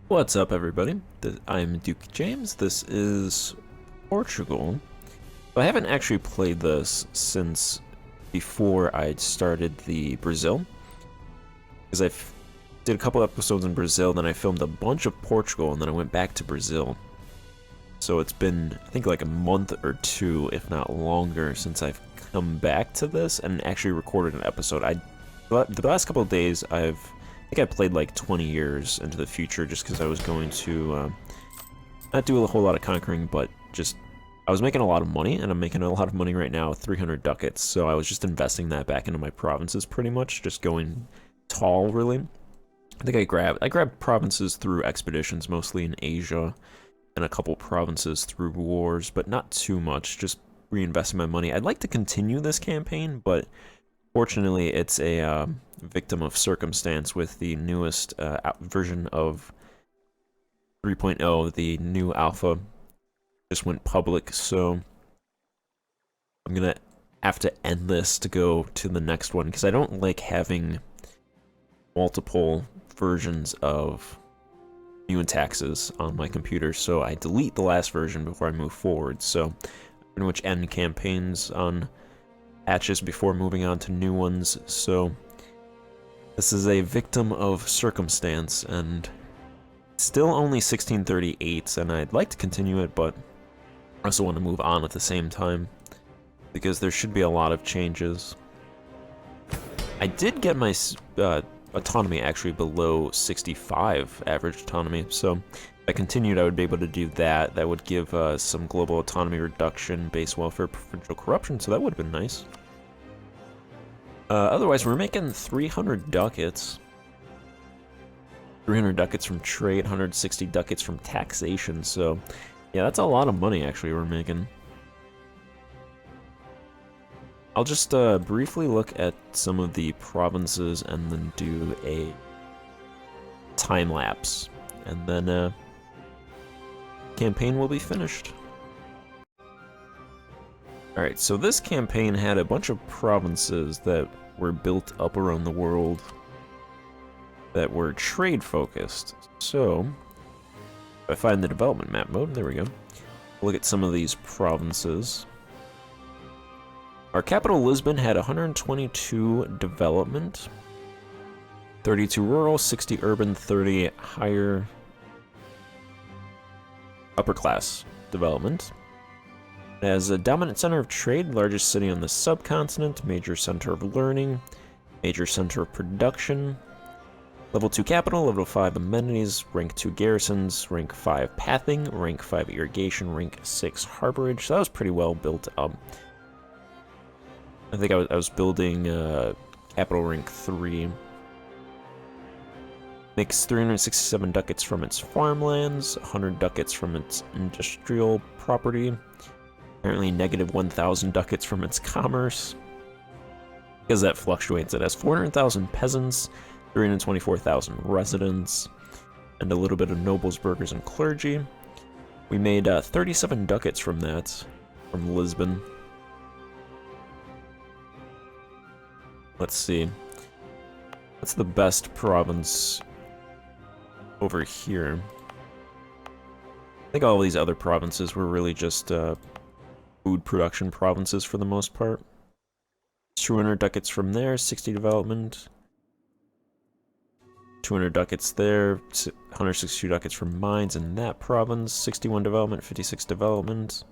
What's up, everybody? I'm Duke James. This is Portugal. I haven't actually played this since before I started the Brazil, because did a couple episodes in Brazil, then I filmed a bunch of Portugal, and then I went back to Brazil. So it's been, I think, like a month or two, if not longer, since I've come back to this and actually recorded an episode. The last couple of days, I think I played like 20 years into the future just because I was going to not do a whole lot of conquering, but just I was making a lot of money, and I'm making a lot of money right now, 300 ducats, so I was just investing that back into my provinces pretty much, just going tall, really. I think I grabbed provinces through expeditions, mostly in Asia, and a couple provinces through wars, but not too much, just reinvesting my money. I'd like to continue this campaign, but fortunately, it's a victim of circumstance with the newest version of 3.0. The new alpha just went public, so I'm gonna have to end this to go to the next one, because I don't like having multiple versions of new taxes on my computer, so I delete the last version before I move forward. So I pretty much end campaigns on patches before moving on to new ones, so this is a victim of circumstance, and still only 1638, and I'd like to continue it, but I also want to move on at the same time, because there should be a lot of changes. I did get my autonomy actually below 65 average autonomy, so if I continued, I would be able to do that. That would give some global autonomy reduction, base welfare, provincial corruption, so that would have been nice. Otherwise, we're making 300 ducats. 300 ducats from trade, 160 ducats from taxation, so yeah, that's a lot of money actually we're making. I'll just briefly look at some of the provinces and then do a time lapse, and then campaign will be finished. Alright, so this campaign had a bunch of provinces that were built up around the world that were trade focused. So, if I find the development map mode, there we go. Look at some of these provinces. Our capital, Lisbon, had 122 development, 32 rural, 60 urban, 30 higher upper class development. As a dominant center of trade, largest city on the subcontinent, major center of learning, major center of production, level 2 capital, level 5 amenities, rank 2 garrisons, rank 5 pathing, rank 5 irrigation, rank 6 harborage. So that was pretty well built up. I think I was building capital rank 3. Makes 367 ducats from its farmlands, 100 ducats from its industrial property. Apparently negative 1,000 ducats from its commerce, because that fluctuates. It has 400,000 peasants, 324,000 residents, and a little bit of nobles, burghers, and clergy. We made 37 ducats from that, from Lisbon. Let's see. What's the best province over here? I think all these other provinces were really just food production provinces for the most part. 200 ducats from there, 60 development. 200 ducats there, 162 ducats from mines in that province, 61 development, 56 development.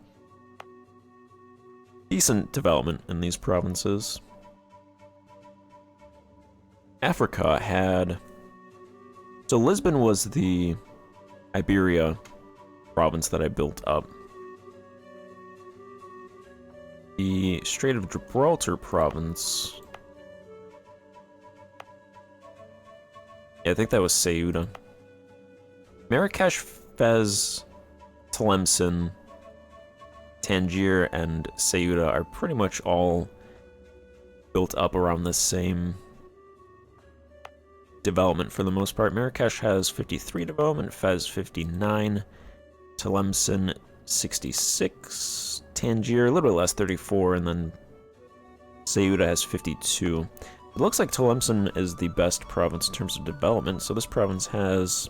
Decent development in these provinces. Africa had... So Lisbon was the Iberia province that I built up. The Strait of Gibraltar province... Yeah, I think that was Ceuta. Marrakesh, Fez, Tlemcen, Tangier, and Ceuta are pretty much all built up around the same development for the most part. Marrakesh has 53 development, Fez 59, Tlemcen 66, Tangier a little bit less, 34, and then Ceuta has 52. It looks like Tlemcen is the best province in terms of development, so this province has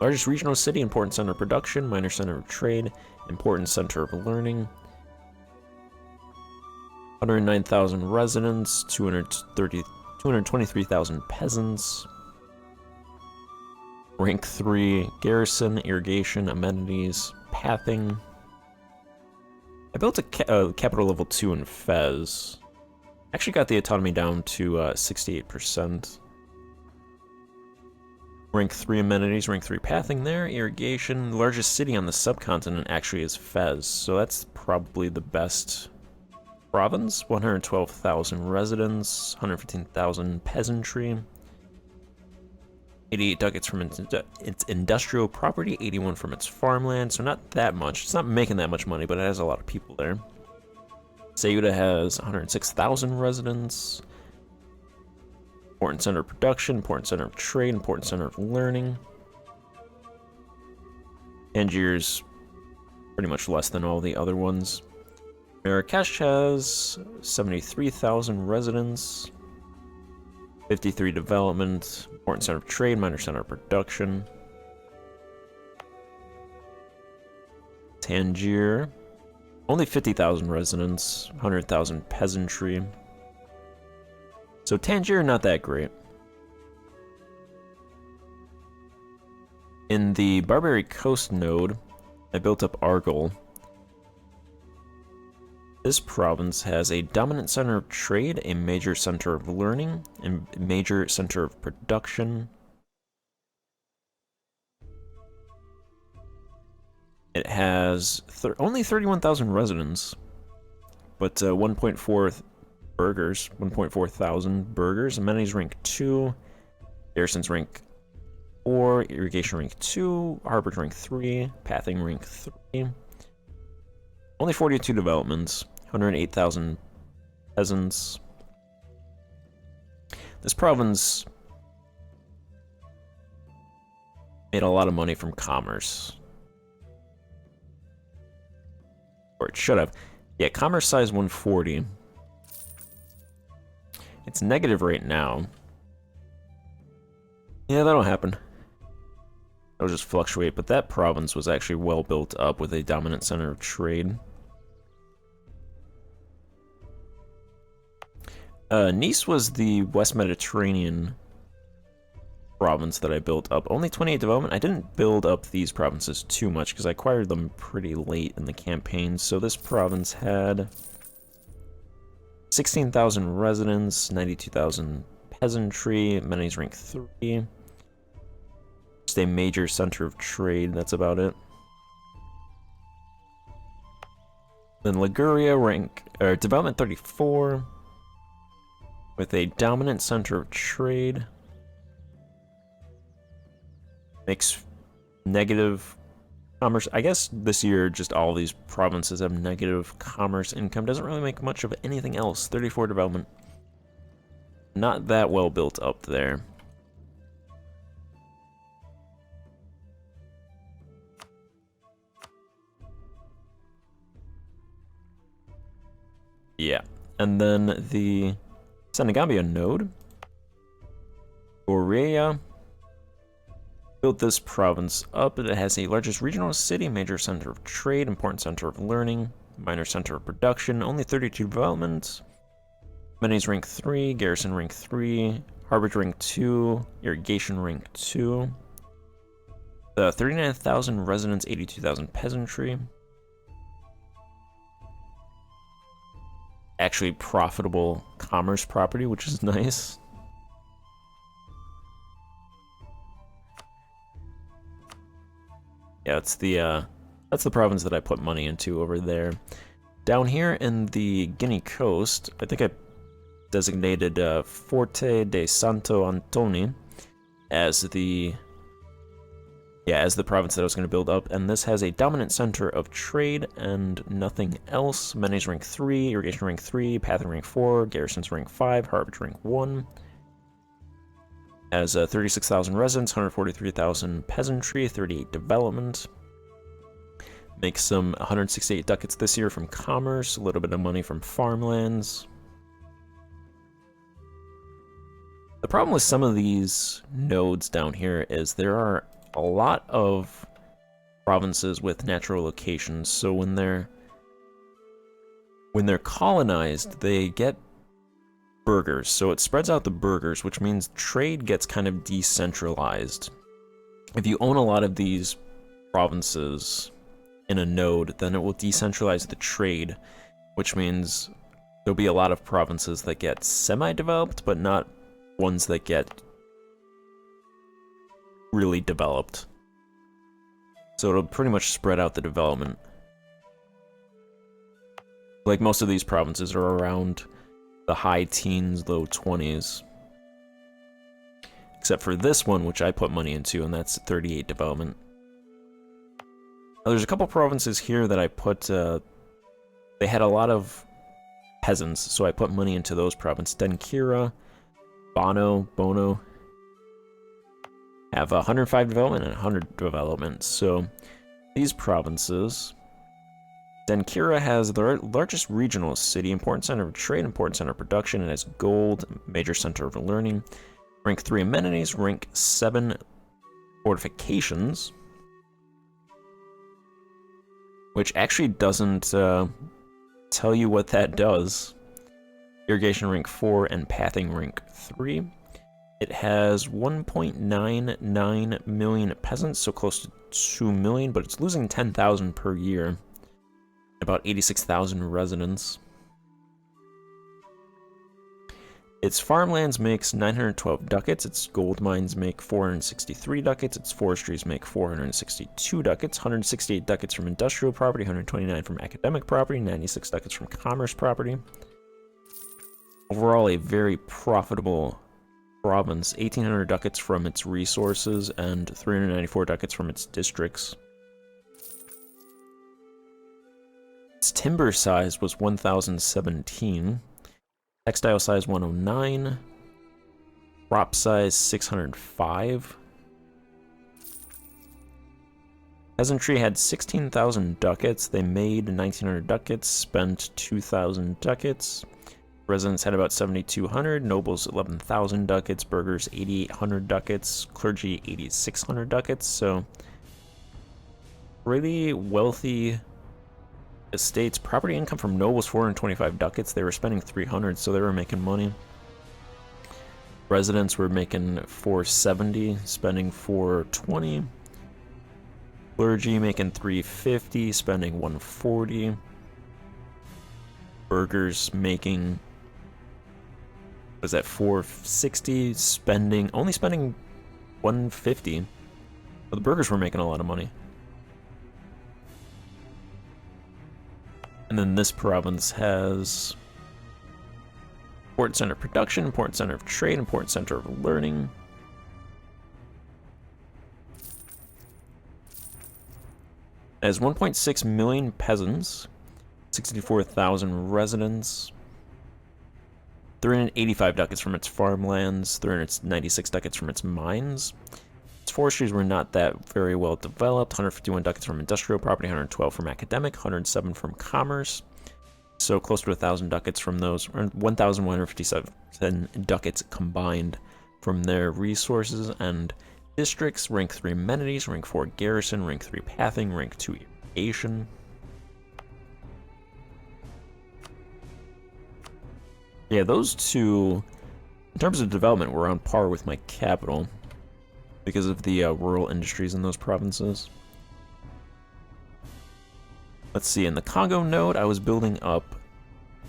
Largest regional city, important center of production, minor center of trade, important center of learning. 109,000 residents, 223,000 peasants. Rank 3, garrison, irrigation, amenities, pathing. I built a capital level 2 in Fez. Actually got the autonomy down to 68%. Rank 3 amenities, rank 3 pathing there, irrigation. The largest city on the subcontinent actually is Fez, so that's probably the best province. 112,000 residents, 115,000 peasantry. 88 ducats from its industrial property, 81 from its farmland, so not that much. It's not making that much money, but it has a lot of people there. Ceuta has 106,000 residents. Important center of production, important center of trade, important center of learning. Angier's pretty much less than all the other ones. Marrakesh has 73,000 residents. 53 development, important center of trade, minor center of production. Tangier, only 50,000 residents, 100,000 peasantry. So Tangier, not that great. In the Barbary Coast node, I built up Argol. This province has a dominant center of trade, a major center of learning, and a major center of production. It has only 31,000 residents, but 1.4 burgers, 1.4 thousand burgers. Amenities rank 2, garrisons rank 4, irrigation rank 2, harbors rank 3, pathing rank 3. Only 42 developments, 108,000 peasants. This province made a lot of money from commerce. Or it should have. Yeah, commerce size 140. It's negative right now. Yeah, that'll happen. It'll just fluctuate, but that province was actually well built up with a dominant center of trade. Nice was the West Mediterranean province that I built up. Only 28 development. I didn't build up these provinces too much because I acquired them pretty late in the campaign. So this province had 16,000 residents, 92,000 peasantry, amenities rank 3. Just a major center of trade, that's about it. Then Liguria development 34. With a dominant center of trade. Makes negative commerce. I guess this year just all these provinces have negative commerce income. Doesn't really make much of anything else. 34 development. Not that well built up there. Yeah. And then the Senegambia node. Orea. Built this province up. It has a largest regional city, major center of trade, important center of learning, minor center of production, only 32 developments. Amenities rank 3, garrison rank 3, harbor rank 2, irrigation rank 2. 39,000 residents, 82,000 peasantry. Actually profitable commerce property, which is nice. Yeah, that's the province that I put money into over there. Down here in the Guinea coast, I think I designated Forte de Santo Antoni as the province that I was going to build up, and this has a dominant center of trade and nothing else. Amenities rank 3, irrigation rank 3, pathing rank 4, garrisons rank 5, harbor rank 1. Has 36,000 residents, 143,000 peasantry, 38 development. Makes some 168 ducats this year from commerce, a little bit of money from farmlands. The problem with some of these nodes down here is there are a lot of provinces with natural locations, so when they're colonized, they get burghers, so it spreads out the burghers, which means trade gets kind of decentralized. If you own a lot of these provinces in a node, then it will decentralize the trade, which means there'll be a lot of provinces that get semi-developed, but not ones that get really developed. So it'll pretty much spread out the development. Like, most of these provinces are around the high teens, low 20s. Except for this one, which I put money into, and that's 38 development. Now, there's a couple provinces here that I put, they had a lot of peasants, so I put money into those provinces. Denkira, Bono, have 105 development and 100 development. So these provinces, Denkira has the largest regional city, important center of trade, important center of production, and has gold, major center of learning, rank 3 amenities, rank 7 fortifications, which actually doesn't tell you what that does. Irrigation rank 4 and pathing rank 3. It has 1.99 million peasants, so close to 2 million, but it's losing 10,000 per year. About 86,000 residents. Its farmlands makes 912 ducats, its gold mines make 463 ducats, its forestries make 462 ducats, 168 ducats from industrial property, 129 from academic property, 96 ducats from commerce property. Overall, a very profitable province, 1,800 ducats from its resources and 394 ducats from its districts. Its timber size was 1,017, textile size 109, crop size 605. Peasantry had 16,000 ducats, they made 1,900 ducats, spent 2,000 ducats. Residents had about 7,200, nobles 11,000 ducats, burghers 8,800 ducats, clergy 8,600 ducats, so really wealthy estates. Property income from nobles 425 ducats, they were spending 300, so they were making money. Residents were making 470, spending 420. Clergy making 350, spending 140. Burghers making, was that 460, only spending 150. But the burghers were making a lot of money. And then this province has important center of production, important center of trade, important center of learning. It has 1.6 million peasants, 64,000 residents, 385 ducats from its farmlands, 396 ducats from its mines. Its forestries were not that very well developed, 151 ducats from industrial property, 112 from academic, 107 from commerce. So close to 1,000 ducats from those, or 1,157 ducats combined from their resources and districts. Rank 3 amenities, rank 4 garrison, rank 3 pathing, rank 2 irrigation. Yeah, those two, in terms of development, were on par with my capital because of the rural industries in those provinces. Let's see, in the Congo node, I was building up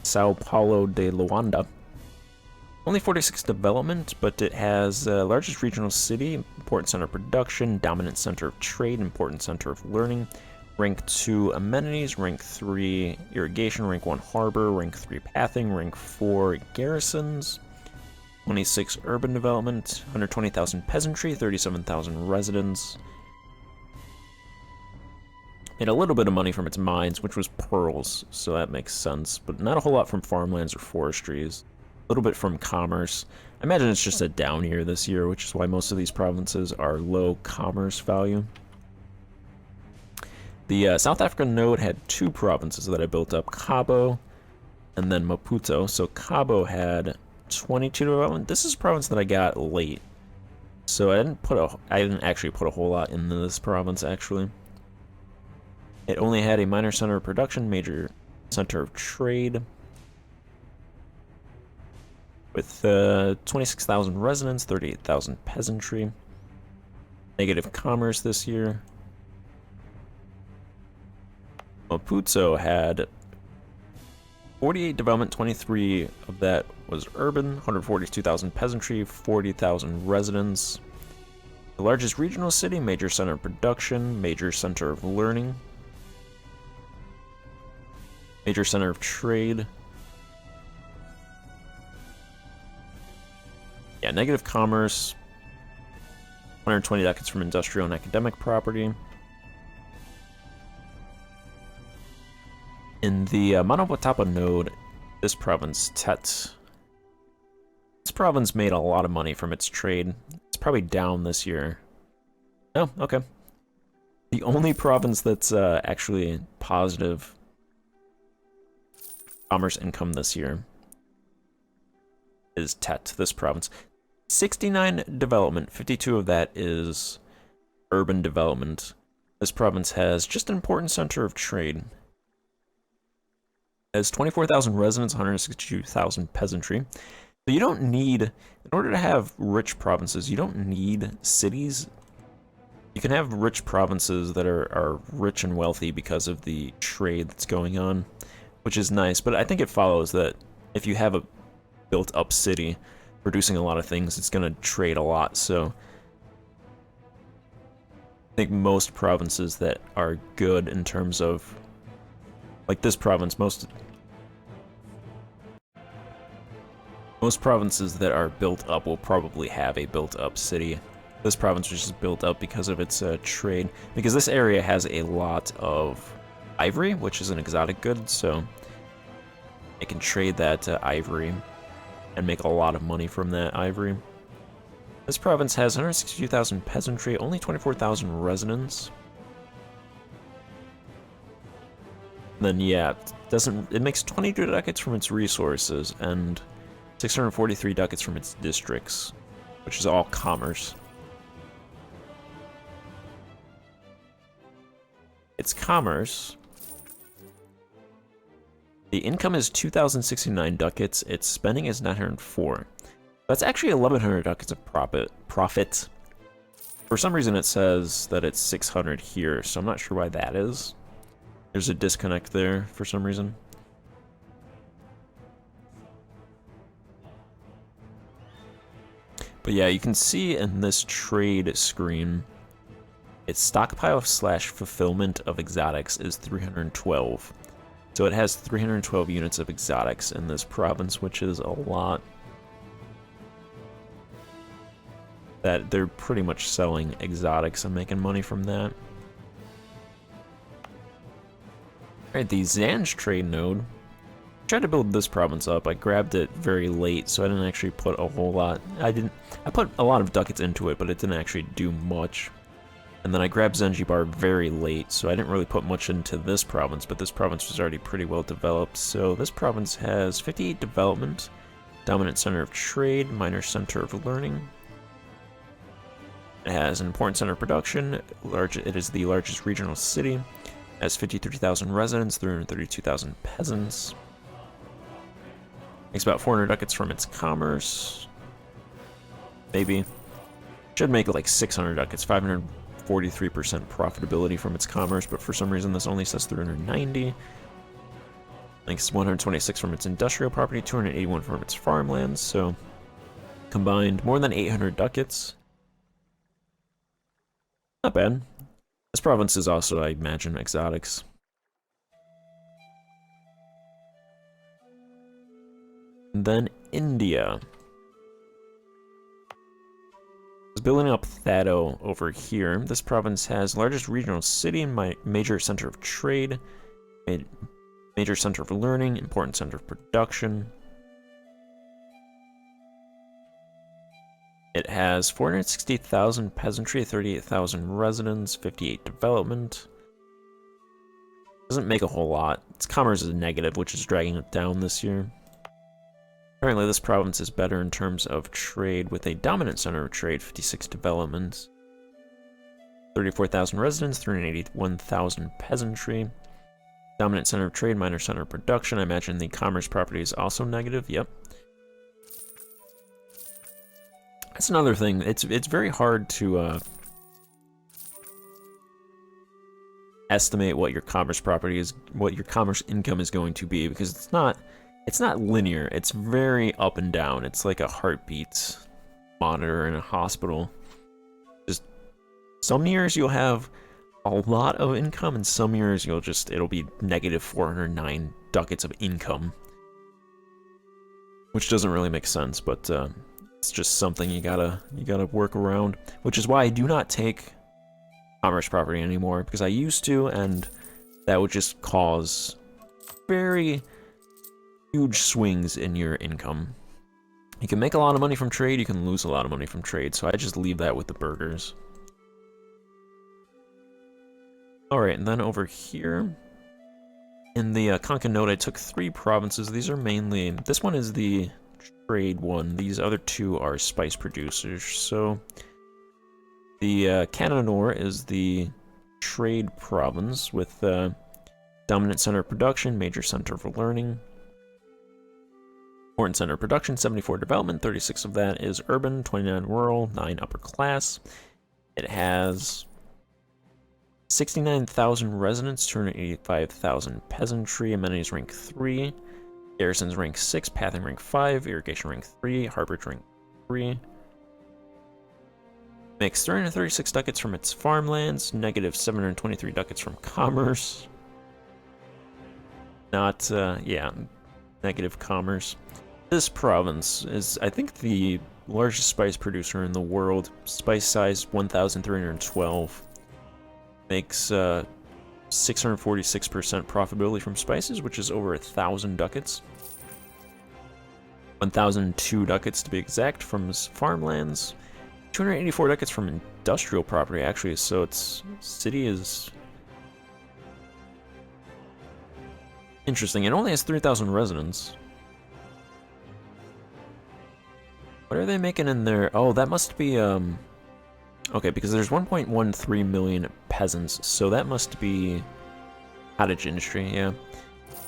Sao Paulo de Luanda. Only 46 development, but it has largest regional city, important center of production, dominant center of trade, important center of learning, rank 2 amenities, rank 3 irrigation, rank 1 harbor, rank 3 pathing, rank 4 garrisons, 26 urban development, 120,000 peasantry, 37,000 residents. Made a little bit of money from its mines, which was pearls, so that makes sense, but not a whole lot from farmlands or forestries. A little bit from commerce. I imagine it's just a down year this year, which is why most of these provinces are low commerce value. The South African node had 2 provinces that I built up, Cabo and then Maputo. So Cabo had 22 development. This is a province that I got late. So I didn't actually put a whole lot in this province actually. It only had a minor center of production, major center of trade, with 26,000 residents, 38,000 peasantry. Negative commerce this year. Maputo had 48 development, 23 of that was urban, 142,000 peasantry, 40,000 residents. The largest regional city, major center of production, major center of learning, major center of trade. Yeah, negative commerce, 120 ducats from industrial and academic property. In the Manawatapa node, this province, Tet, this province made a lot of money from its trade. It's probably down this year. Oh, okay. The only province that's actually positive commerce income this year is Tet, this province. 69 development, 52 of that is urban development. This province has just an important center of trade. It has 24,000 residents, 162,000 peasantry. So you don't need, in order to have rich provinces, you don't need cities. You can have rich provinces that are rich and wealthy because of the trade that's going on, which is nice. But I think it follows that if you have a built-up city producing a lot of things, it's going to trade a lot. So I think most provinces that are good in terms of, like this province, most provinces that are built up will probably have a built-up city. This province was just built up because of its trade, because this area has a lot of ivory, which is an exotic good, so it can trade that ivory and make a lot of money from that ivory. This province has 162,000 peasantry, only 24,000 residents. Then yeah, it makes 22 ducats from its resources and 643 ducats from its districts, which is all commerce. Its commerce, the income is 2,069 ducats, its spending is 904. That's actually 1,100 ducats of profit. For some reason it says that it's 600 here, so I'm not sure why that is. There's a disconnect there for some reason. But yeah, you can see in this trade screen, its stockpile / fulfillment of exotics is 312. So it has 312 units of exotics in this province, which is a lot. That they're pretty much selling exotics and making money from that. Alright, the Zanj trade node. I tried to build this province up. I grabbed it very late, so I didn't actually put a whole lot. I put a lot of ducats into it, but it didn't actually do much. And then I grabbed Zanzibar very late, so I didn't really put much into this province, but this province was already pretty well developed. So this province has 58 development, dominant center of trade, minor center of learning. It has an important center of production. It is the largest regional city. It has 53,000 residents, 332,000 peasants. Makes about 400 ducats from its commerce. Maybe. Should make like 600 ducats, 543% profitability from its commerce, but for some reason this only says 390. Makes 126 from its industrial property, 281 from its farmlands, so combined more than 800 ducats. Not bad. This province is also, I imagine, exotics. And then India. Is building up Thado over here. This province has largest regional city and major center of trade, major center of learning, important center of production. It has 460,000 peasantry, 38,000 residents, 58 development. Doesn't make a whole lot. Its commerce is negative, which is dragging it down this year. Apparently this province is better in terms of trade with a dominant center of trade, 56 development, 34,000 residents, 381,000 peasantry. Dominant center of trade, minor center of production. I imagine the commerce property is also negative. Yep. That's another thing. It's very hard to estimate what your commerce property is, what your commerce income is going to be, because it's not linear. It's very up and down. It's like a heartbeat monitor in a hospital. Just some years you'll have a lot of income, and some years it'll be negative 409 ducats of income, which doesn't really make sense, but it's just something you gotta work around, which is why I do not take commerce property anymore, because I used to, and that would just cause very huge swings in your income. You can make a lot of money from trade, you can lose a lot of money from trade, so I just leave that with the burghers. Alright, and then over here, in the Conca node, I took 3 provinces. These are mainly, this one is the trade one, these other 2 are spice producers. So, the Cananor is the trade province with dominant center of production, major center for learning. Important center of production, 74 development, 36 of that is urban, 29 rural, 9 upper class. It has 69,000 residents, 285,000 peasantry, amenities rank 3, garrisons rank 6, pathing rank 5, irrigation rank 3, harborage rank 3. Makes 336 ducats from its farmlands, negative 723 ducats from commerce. Not, yeah, negative commerce. This province is, I think, the largest spice producer in the world. Spice size 1,312. Makes 646% profitability from spices, which is over 1,000 ducats. 1,002 ducats to be exact from his farmlands. 284 ducats from industrial property, actually, so its city is interesting. It only has 3,000 residents. What are they making in there? Oh, that must be, okay, because there's 1.13 million peasants, so that must be cottage industry, yeah.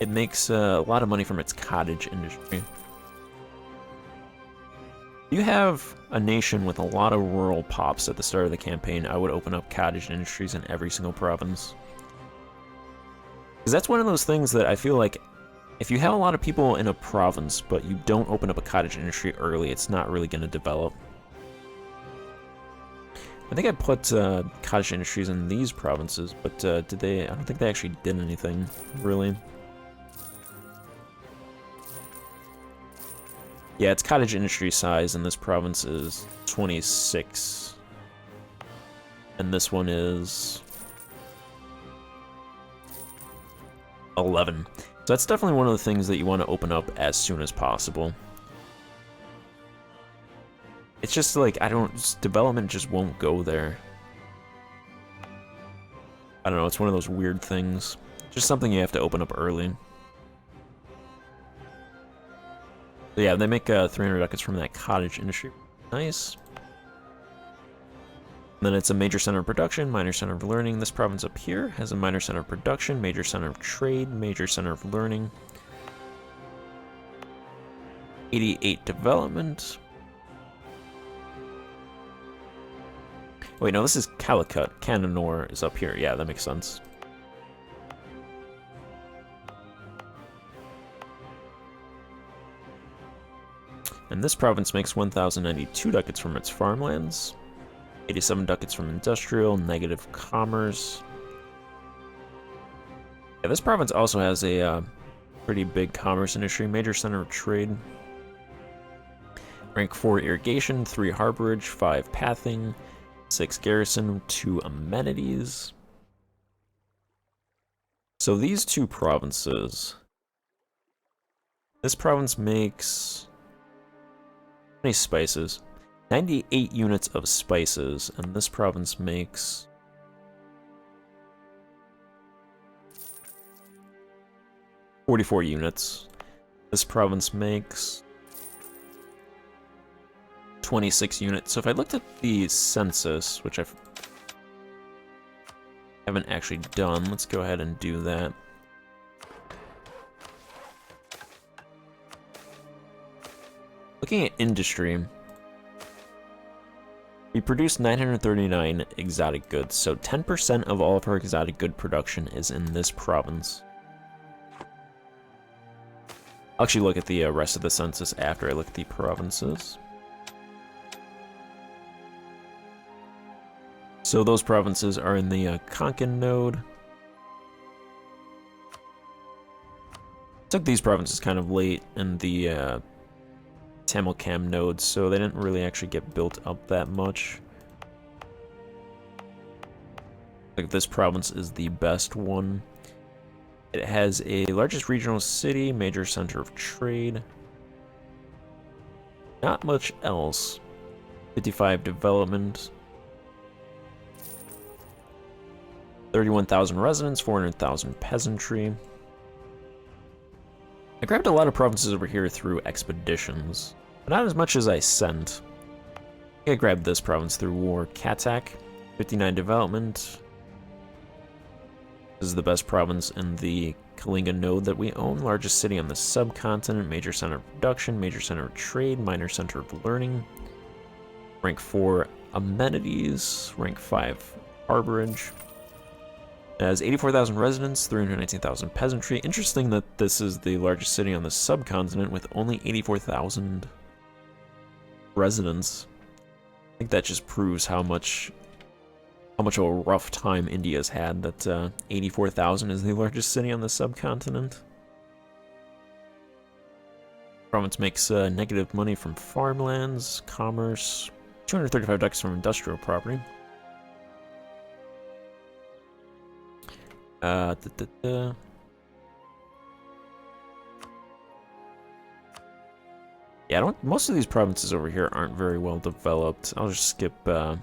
It makes a lot of money from its cottage industry. If you have a nation with a lot of rural pops at the start of the campaign, I would open up cottage industries in every single province. Because that's one of those things that I feel like, if you have a lot of people in a province, but you don't open up a cottage industry early, it's not really going to develop. I think I put cottage industries in these provinces, but did they? I don't think they actually did anything, really. Yeah, its cottage industry size in this province is 26. And this one is 11. So that's definitely one of the things that you want to open up as soon as possible. It's just like, development just won't go there. I don't know, it's one of those weird things. Just something you have to open up early. So yeah, they make 300 ducats from that cottage industry. Nice. And then it's a major center of production, minor center of learning. This province up here has a minor center of production, major center of trade, major center of learning. 88 development. Wait, no, this is Calicut. Cananor is up here. Yeah, that makes sense. And this province makes 1,092 ducats from its farmlands, 87 ducats from industrial, negative commerce. Yeah, this province also has a pretty big commerce industry, major center of trade. Rank 4 irrigation, 3 harborage, 5 pathing, 6 garrison, 2 amenities. So these two provinces, this province makes how many spices? 98 units of spices, and this province makes 44 units. This province makes 26 units. So if I looked at the census, which I haven't actually done, let's go ahead and do that. Looking at industry, we produce 939 exotic goods, so 10% of all of our exotic good production is in this province. I'll actually look at the rest of the census after I look at the provinces. So those provinces are in the Konkan node. Took these provinces kind of late in the Tamilcam nodes, so they didn't really actually get built up that much. Like this province is the best one. It has a largest regional city, major center of trade. Not much else. 55 development. 31,000 residents, 400,000 peasantry. I grabbed a lot of provinces over here through expeditions, but not as much as I sent. I grabbed this province through war. Katak, 59 development. This is the best province in the Kalinga node that we own. Largest city on the subcontinent, major center of production, major center of trade, minor center of learning. Rank 4 amenities, rank 5 harborage. It has 84,000 residents, 319,000 peasantry. Interesting that this is the largest city on the subcontinent with only 84,000 residents. I think that just proves how much of a rough time India's had, that 84,000 is the largest city on the subcontinent. Province makes negative money from farmlands, commerce, 235 ducats from industrial property. Yeah, most of these provinces over here aren't very well developed. I'll just skip, well,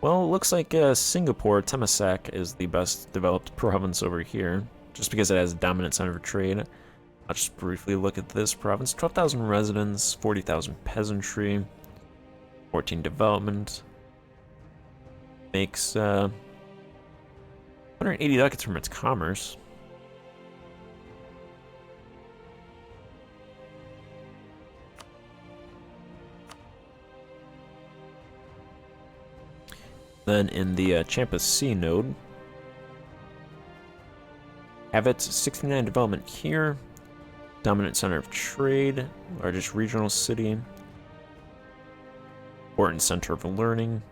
it looks like Singapore, Temasak, is the best developed province over here, just because it has a dominant center of trade. I'll just briefly look at this province. 12,000 residents, 40,000 peasantry. 14 development. Makes 180 ducats from its commerce. Then in the Champas Sea node, have its 69 development here. Dominant center of trade, largest regional city. Important center of learning.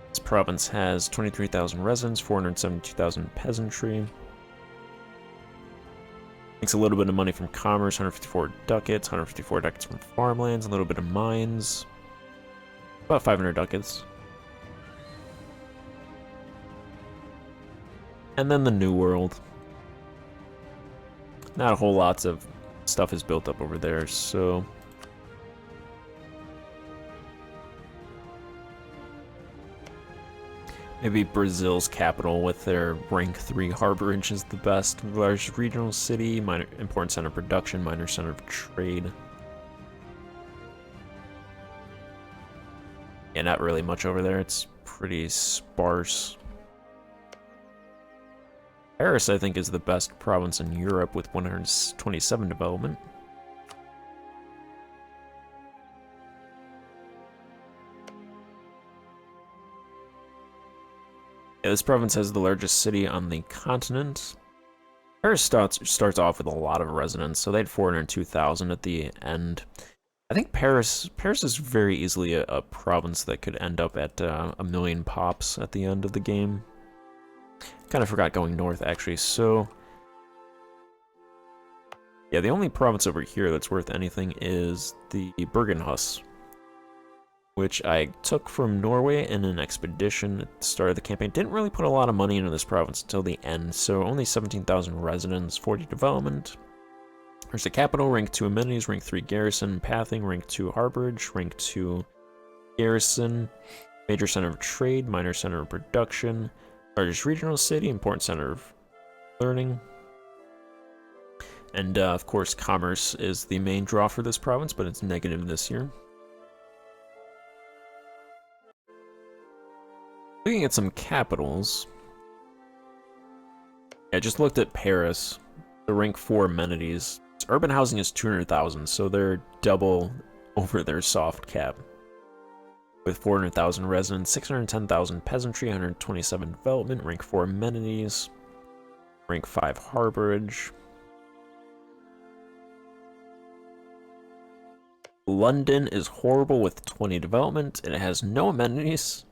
This province has 23,000 residents, 472,000 peasantry. Makes a little bit of money from commerce, 154 ducats, 154 ducats from farmlands, a little bit of mines. About 500 ducats. And then the New World. Not a whole lot of stuff is built up over there, so... Maybe Brazil's capital with their rank 3 harborage is the best. Largest regional city, minor, important center of production, minor center of trade. Yeah, not really much over there. It's pretty sparse. Paris, I think, is the best province in Europe with 127 development. Yeah, this province has the largest city on the continent. Paris starts off with a lot of residents, so they had 402,000 at the end. I think Paris is very easily a province that could end up at a million pops at the end of the game. Kind of forgot going north, actually, so... Yeah, the only province over here that's worth anything is the Bergenhus, which I took from Norway in an expedition at the start of the campaign. Didn't really put a lot of money into this province until the end, so only 17,000 residents, 40 development. There's the capital, rank 2 amenities, rank 3 garrison, pathing, rank 2 harborage, rank 2 garrison, major center of trade, minor center of production, largest regional city, important center of learning. And of course, commerce is the main draw for this province, but it's negative this year. Looking at some capitals. I just looked at Paris, the rank 4 amenities. Its urban housing is 200,000, so they're double over their soft cap. With 400,000 residents, 610,000 peasantry, 127 development, rank 4 amenities, rank 5 harborage. London is horrible with 20 development. It has no amenities,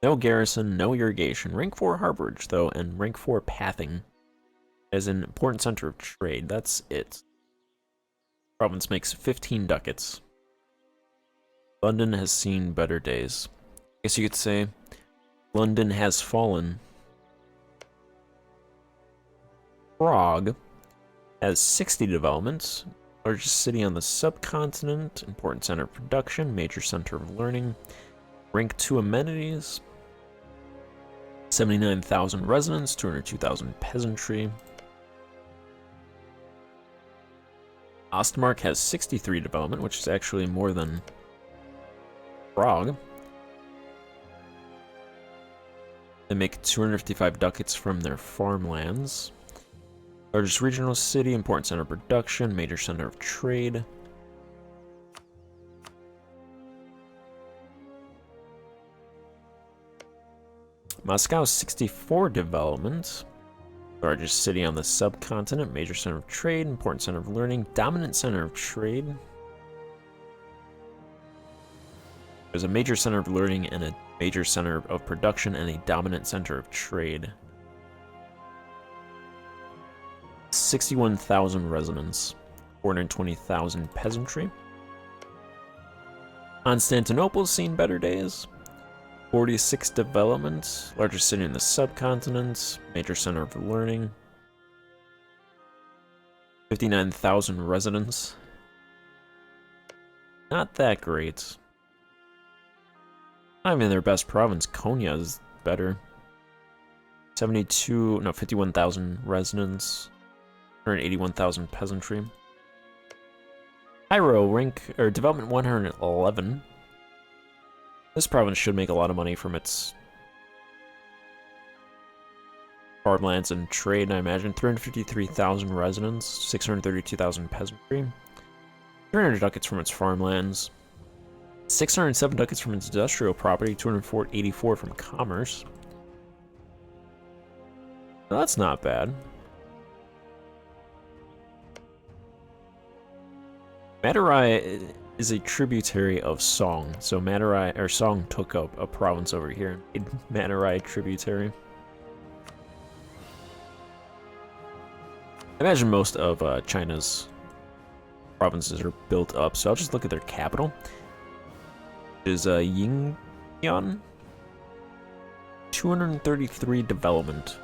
no garrison, no irrigation. Rank 4 harborage, though, and rank 4 pathing as an important center of trade. That's it. Province makes 15 ducats. London has seen better days. I guess you could say London has fallen. Prague has 60 developments. Largest city on the subcontinent, important center of production, major center of learning, rank 2 amenities, 79,000 residents, 202,000 peasantry. Ostmark has 63 development, which is actually more than Prague. They make 255 ducats from their farmlands. Largest regional city, important center of production, major center of trade. Moscow 64 development. Largest city on the subcontinent, major center of trade, important center of learning, dominant center of trade. There's a major center of learning and a major center of production and a dominant center of trade. 61,000 residents, 420,000 peasantry. Constantinople's seen better days. 46 development, largest city in the subcontinent, major center of learning. 59,000 residents. Not that great. Not even their best province. Konya is better. 51,000 residents. 181,000 peasantry. Cairo rank or development 111. This province should make a lot of money from its farmlands and trade, I imagine. 353,000 residents, 632,000 peasantry. 300 ducats from its farmlands. 607 ducats from its industrial property, 284 from commerce. Well, that's not bad. Madurai is a tributary of Song, so Madurai or Song took up a province over here and made Madurai tributary. I imagine most of China's provinces are built up, so I'll just look at their capital. It is Yingyan. 233 development,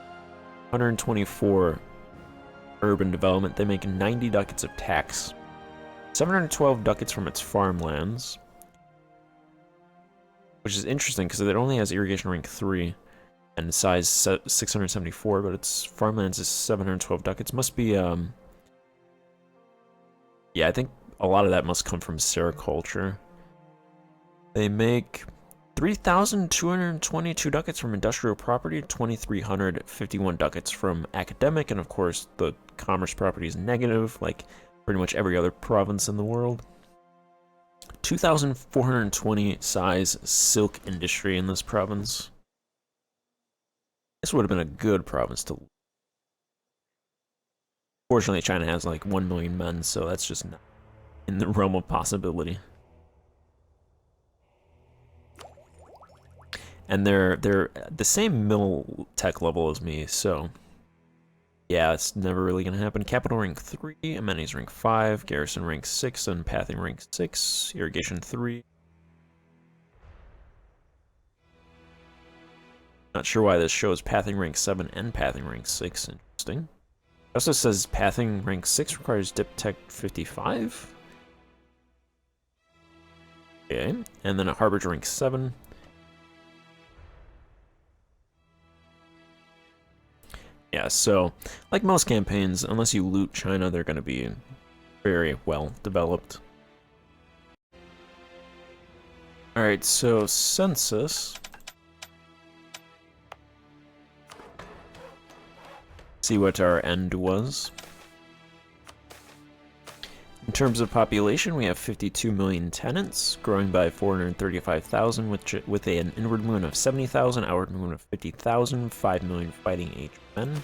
124 urban development. They make 90 ducats of tax. 712 ducats from its farmlands, which is interesting because it only has irrigation rank 3 and size 674, but its farmlands is 712 ducats. Must be, yeah, I think a lot of that must come from sericulture. They make 3,222 ducats from industrial property, 2,351 ducats from academic, and of course the commerce property is negative, like pretty much every other province in the world. 2,420 size silk industry in this province. This would have been a good province to. Fortunately, China has like 1 million men, so that's just not in the realm of possibility. And they're the same middle tech level as me, so yeah, it's never really gonna happen. Capital rank 3, amenities rank 5, garrison rank 6, and pathing rank 6, irrigation 3. Not sure why this shows pathing rank 7 and pathing rank 6. Interesting. It also says pathing rank 6 requires dip tech 55. Okay, and then a harborage rank 7. Yeah, Yeah, so, like most campaigns, unless you loot China, they're going to be very well developed. Alright, so Census. See what our end was. In terms of population, we have 52 million tenants, growing by 435,000, with an inward movement of 70,000, outward movement of 50,000, 5 million fighting age men,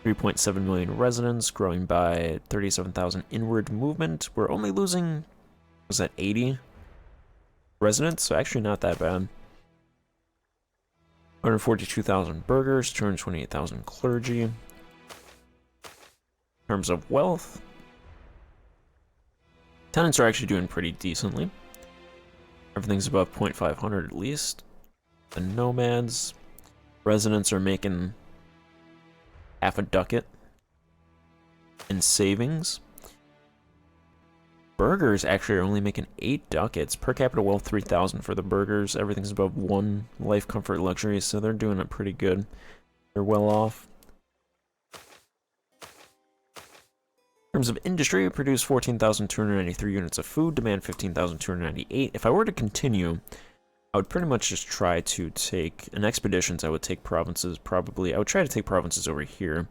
3.7 million residents, growing by 37,000 inward movement. We're only losing, was that 80 residents? So actually not that bad. 142,000 burghers, 228,000 clergy. In terms of wealth, tenants are actually doing pretty decently. Everything's above 0.500 at least. The nomads, residents are making half a ducat in savings. Burghers actually are only making 8 ducats. Per capita wealth 3,000 for the burghers. Everything's above 1 life comfort luxury, so they're doing it pretty good. They're well off. In terms of industry, we produce 14,293 units of food, demand 15,298. If I were to continue, I would pretty much just try to take, in expeditions, I would take provinces, probably. I would try to take provinces over here,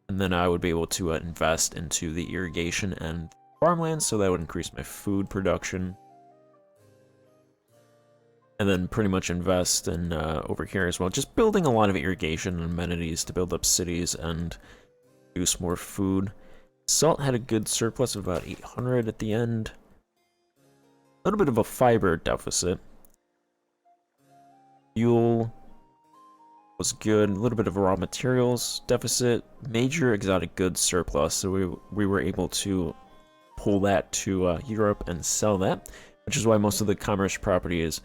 and then I would be able to invest into the irrigation and farmlands, so that would increase my food production. And then pretty much invest in over here as well, just building a lot of irrigation and amenities to build up cities and produce more food. Salt had a good surplus of about 800 at the end. A little bit of a fiber deficit. Fuel was good. A little bit of a raw materials deficit. Major exotic goods surplus, so we were able to pull that to Europe and sell that, which is why most of the commerce property is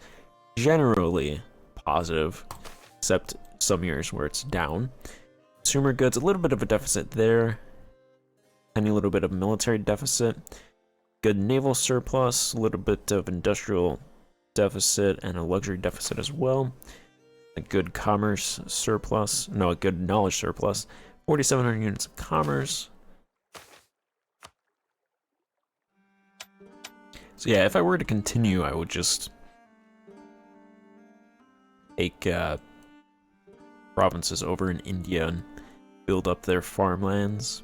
generally positive, except some years where it's down. Consumer goods, a little bit of a deficit there. Tiny little bit of military deficit. Good naval surplus, a little bit of industrial deficit, and a luxury deficit as well. A good commerce surplus, no, a good knowledge surplus. 4,700 units of commerce. So yeah, if I were to continue, I would just take provinces over in India and build up their farmlands.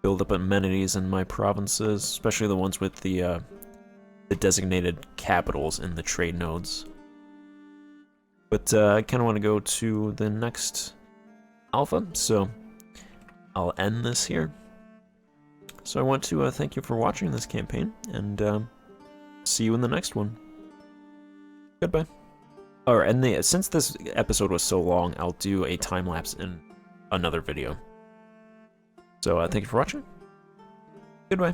Build up amenities in my provinces, especially the ones with the designated capitals in the trade nodes. But I kind of want to go to the next alpha, so I'll end this here. So I want to thank you for watching this campaign, and see you in the next one. Goodbye. Oh, and since this episode was so long, I'll do a time-lapse in another video. So thank you for watching. Goodbye.